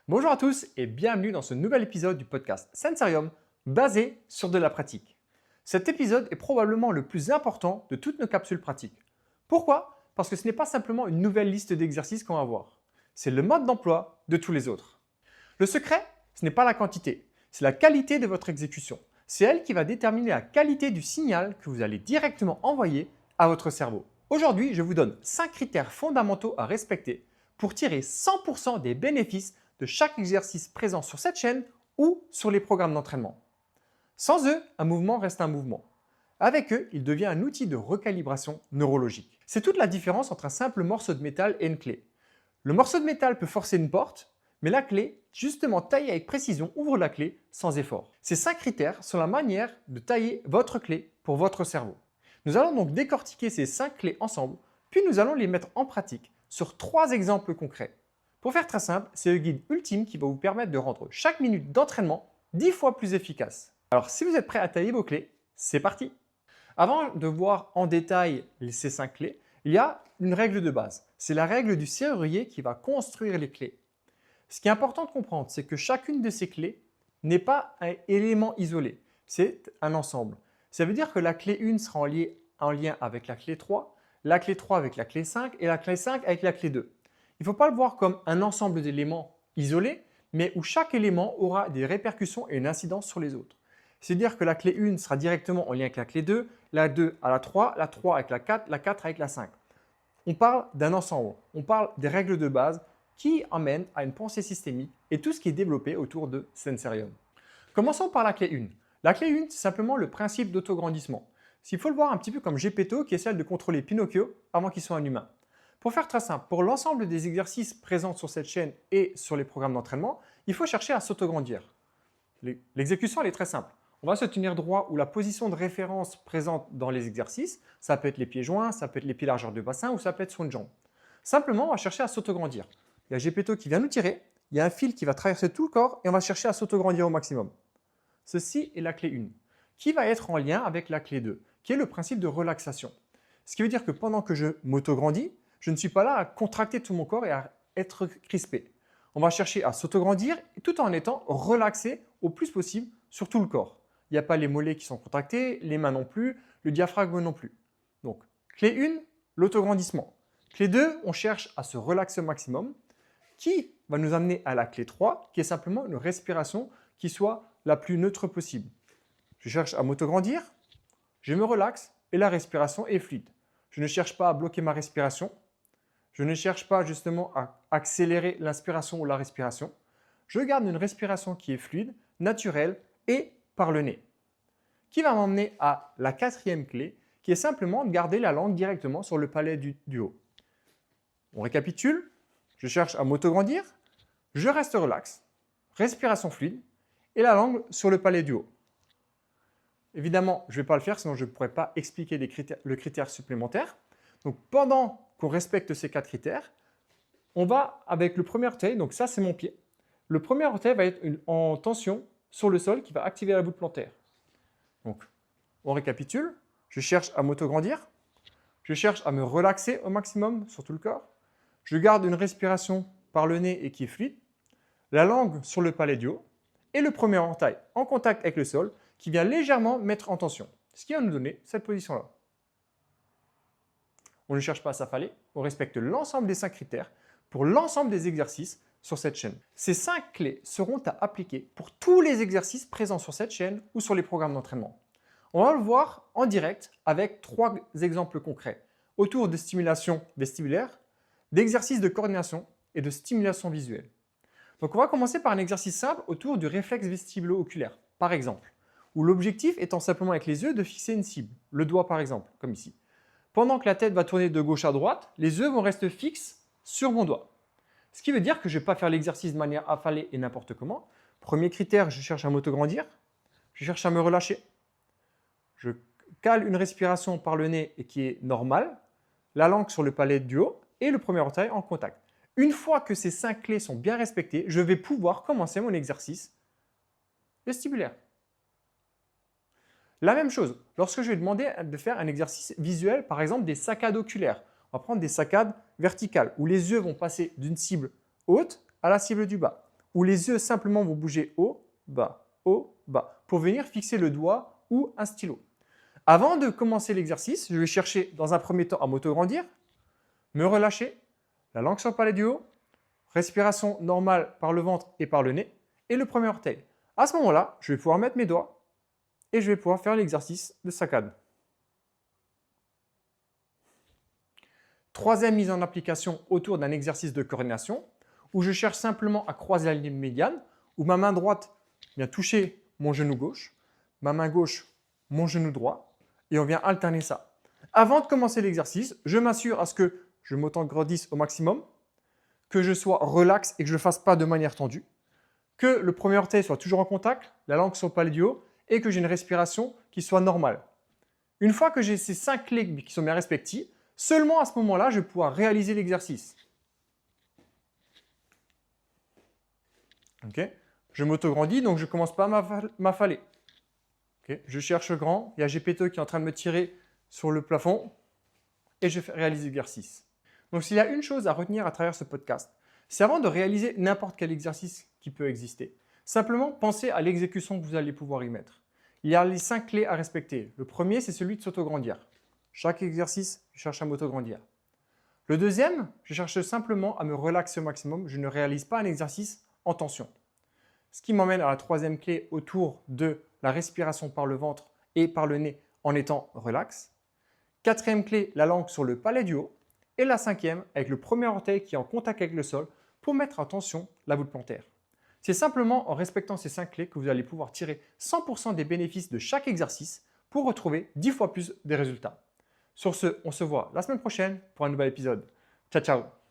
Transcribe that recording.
Bonjour à tous et bienvenue dans ce nouvel épisode du podcast Sensorium basé sur de la pratique. Cet épisode est probablement le plus important de toutes nos capsules pratiques. Pourquoi? Parce que ce n'est pas simplement une nouvelle liste d'exercices qu'on va voir. C'est le mode d'emploi de tous les autres. Le secret, ce n'est pas la quantité, c'est la qualité de votre exécution. C'est elle qui va déterminer la qualité du signal que vous allez directement envoyer à votre cerveau. Aujourd'hui, je vous donne 5 critères fondamentaux à respecter pour tirer 100% des bénéfices de chaque exercice présent sur cette chaîne ou sur les programmes d'entraînement. Sans eux, un mouvement reste un mouvement. Avec eux, il devient un outil de recalibration neurologique. C'est toute la différence entre un simple morceau de métal et une clé. Le morceau de métal peut forcer une porte, mais la clé, justement taillée avec précision, ouvre la clé sans effort. Ces 5 critères sont la manière de tailler votre clé pour votre cerveau. Nous allons donc décortiquer ces 5 clés ensemble, puis nous allons les mettre en pratique sur 3 exemples concrets. Pour faire très simple, c'est le guide ultime qui va vous permettre de rendre chaque minute d'entraînement 10 fois plus efficace. Alors si vous êtes prêt à tailler vos clés, c'est parti! Avant de voir en détail ces 5 clés, il y a une règle de base. C'est la règle du serrurier qui va construire les clés. Ce qui est important de comprendre, c'est que chacune de ces clés n'est pas un élément isolé, c'est un ensemble. Ça veut dire que la clé 1 sera en lien avec la clé 3, la clé 3 avec la clé 5 et la clé 5 avec la clé 2. Il ne faut pas le voir comme un ensemble d'éléments isolés, mais où chaque élément aura des répercussions et une incidence sur les autres. C'est-à-dire que la clé 1 sera directement en lien avec la clé 2, la 2 à la 3 avec la 4 avec la 5. On parle d'un ensemble, on parle des règles de base qui amènent à une pensée systémique et tout ce qui est développé autour de Sensorium. Commençons par la clé 1. La clé 1, c'est simplement le principe d'autograndissement. Il faut le voir un petit peu comme Gepetto qui essaie de contrôler Pinocchio avant qu'il soit un humain. Pour faire très simple, pour l'ensemble des exercices présents sur cette chaîne et sur les programmes d'entraînement, il faut chercher à s'autograndir. L'exécution, elle est très simple. On va se tenir droit ou la position de référence présente dans les exercices, ça peut être les pieds joints, ça peut être les pieds largeur de bassin ou ça peut être sur une jambe. Simplement, on va chercher à s'autograndir. Il y a Gepetto qui vient nous tirer, il y a un fil qui va traverser tout le corps et on va chercher à s'autograndir au maximum. Ceci est la clé 1, qui va être en lien avec la clé 2, qui est le principe de relaxation. Ce qui veut dire que pendant que je m'autograndis, je ne suis pas là à contracter tout mon corps et à être crispé. On va chercher à s'autograndir tout en étant relaxé au plus possible sur tout le corps. Il n'y a pas les mollets qui sont contractés, les mains non plus, le diaphragme non plus. Donc, clé 1, l'autograndissement. Clé 2, on cherche à se relaxer au maximum, qui va nous amener à la clé 3, qui est simplement une respiration qui soit la plus neutre possible. Je cherche à m'autograndir, je me relaxe et la respiration est fluide. Je ne cherche pas à bloquer ma respiration, je ne cherche pas justement à accélérer l'inspiration ou la respiration. Je garde une respiration qui est fluide, naturelle et par le nez. Qui va m'emmener à la 4e clé, qui est simplement de garder la langue directement sur le palais du haut. On récapitule, je cherche à m'autograndir, je reste relax, respiration fluide et la langue sur le palais du haut. Évidemment, je ne vais pas le faire, sinon je ne pourrais pas expliquer le critère supplémentaire. Donc, pendant qu'on respecte ces 4 critères, on va avec le premier orteil, donc ça c'est mon pied. Le premier orteil va être en tension sur le sol qui va activer la voûte plantaire. Donc, on récapitule, je cherche à m'autograndir, je cherche à me relaxer au maximum sur tout le corps, je garde une respiration par le nez et qui est fluide, la langue sur le palais du haut, et le premier orteil en contact avec le sol qui vient légèrement mettre en tension, ce qui va nous donner cette position-là. On ne cherche pas à s'affaler, on respecte l'ensemble des 5 critères pour l'ensemble des exercices sur cette chaîne. Ces 5 clés seront à appliquer pour tous les exercices présents sur cette chaîne ou sur les programmes d'entraînement. On va le voir en direct avec 3 exemples concrets autour de stimulation vestibulaire, d'exercices de coordination et de stimulation visuelle. Donc on va commencer par un exercice simple autour du réflexe vestibulo-oculaire, par exemple, où l'objectif étant simplement avec les yeux de fixer une cible, le doigt par exemple, comme ici. Pendant que la tête va tourner de gauche à droite, les yeux vont rester fixes sur mon doigt. Ce qui veut dire que je ne vais pas faire l'exercice de manière affalée et n'importe comment. Premier critère, je cherche à m'autograndir, je cherche à me relâcher. Je cale une respiration par le nez et qui est normale, la langue sur le palais du haut et le premier orteil en contact. Une fois que ces 5 clés sont bien respectées, je vais pouvoir commencer mon exercice vestibulaire. La même chose, lorsque je vais demander de faire un exercice visuel, par exemple des saccades oculaires, on va prendre des saccades verticales où les yeux vont passer d'une cible haute à la cible du bas. où les yeux simplement vont bouger haut, bas, pour venir fixer le doigt ou un stylo. Avant de commencer l'exercice, je vais chercher dans un premier temps à m'autograndir, me relâcher, la langue sur le palais du haut, respiration normale par le ventre et par le nez, et le premier orteil. À ce moment-là, je vais pouvoir mettre mes doigts et je vais pouvoir faire l'exercice de saccade. Troisième mise en application autour d'un exercice de coordination, où je cherche simplement à croiser la ligne médiane, où ma main droite vient toucher mon genou gauche, ma main gauche, mon genou droit, et on vient alterner ça. Avant de commencer l'exercice, je m'assure à ce que je m'auto-grandisse au maximum, que je sois relax et que je ne le fasse pas de manière tendue, que le premier orteil soit toujours en contact, la langue sur le palais du haut, et que j'ai une respiration qui soit normale. Une fois que j'ai ces 5 clés qui sont bien respectives, seulement à ce moment-là, je vais pouvoir réaliser l'exercice. Okay. Je m'auto-grandis, donc je ne commence pas à m'affaler. Okay. Je cherche grand, il y a GPT qui est en train de me tirer sur le plafond et je réalise l'exercice. Donc s'il y a une chose à retenir à travers ce podcast, c'est avant de réaliser n'importe quel exercice qui peut exister. Simplement, pensez à l'exécution que vous allez pouvoir y mettre. Il y a les 5 clés à respecter. Le premier, c'est celui de s'auto-grandir. Chaque exercice, je cherche à m'auto-grandir. Le deuxième, je cherche simplement à me relaxer au maximum. Je ne réalise pas un exercice en tension. Ce qui m'emmène à la troisième clé autour de la respiration par le ventre et par le nez en étant relax. Quatrième clé, la langue sur le palais du haut. Et la cinquième, avec le premier orteil qui est en contact avec le sol pour mettre en tension la voûte plantaire. C'est simplement en respectant ces 5 clés que vous allez pouvoir tirer 100% des bénéfices de chaque exercice pour retrouver 10 fois plus des résultats. Sur ce, on se voit la semaine prochaine pour un nouvel épisode. Ciao, ciao!